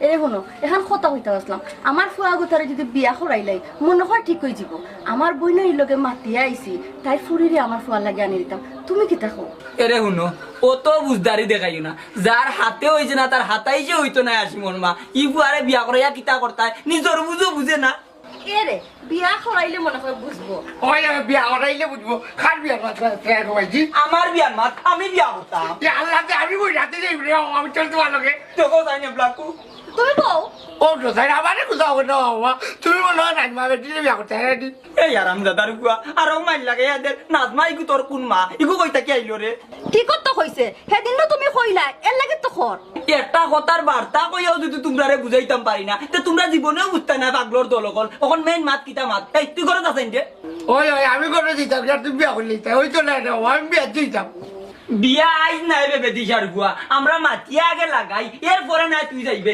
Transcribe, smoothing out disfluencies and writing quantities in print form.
এ শুনো এখন কথা কইতে আসলাম আমার ফুয়া গোতারে যদি বিয়া করাইলাই মনে হয় ঠিক হয়ে যাব আমার বইনের লগে মাতিয়া আইছি তাই ফুরিরে আমার ফুয়া লাগে আনি দিতাম তুমি কি দেখো এরে শুনো অত বুঝদারি দেখাইও না যার হাতে হয়েছে না তার হাতাই যে হইতো না আসি মন মা ই বুয়ারে বিয়া করাইয়া কিতা করতায় নিজের বুঝো বুঝে না এরে বিয়া করাইলে মনে হয় বুঝবো ওই আমি বিয়া করাইলে বুঝবো খান বিয়া করাইছি আমার বিয়ার মাত আমি বিয়া করতাম আল্লাহতে আমি ওই রাতে যাই আমি চলতে পারলোকে দেখো তাই না ব্লাকু তুমি বউ ও তো তাই আমারে কোথাও না বাবা তুমি মনে হয় নাজমা বেটিলে বিয়া করতে হ্যাঁ এই আরাম দাদার গুয়া আর মাইল লাগে এদের নাজমা ইগু তোর কোন মা ইগু কইতা কি আইলো রে কি করতে কইছে সেদিন না তুমি কইলা এর লাগে তো খর একটা কথার বার্তা কইয়াও যদি তোমরা বুঝাইতাম পারি না তো তোমরা জীবনেও বুঝতে না পাগলোর দলকল এখন মেইন মাত কিতা মাত এই তুই করে যাচ্ছেন যে ওই ওই আমি করে দিতাম তুমি বিয়া করলে ওই তো না আমি বিয়া দিতাম বিয়া আইজ নাই ভেবে দিশার গুয়া আমরা মাতিয়া আগে লাগাই এরপরে না তুই যাইবে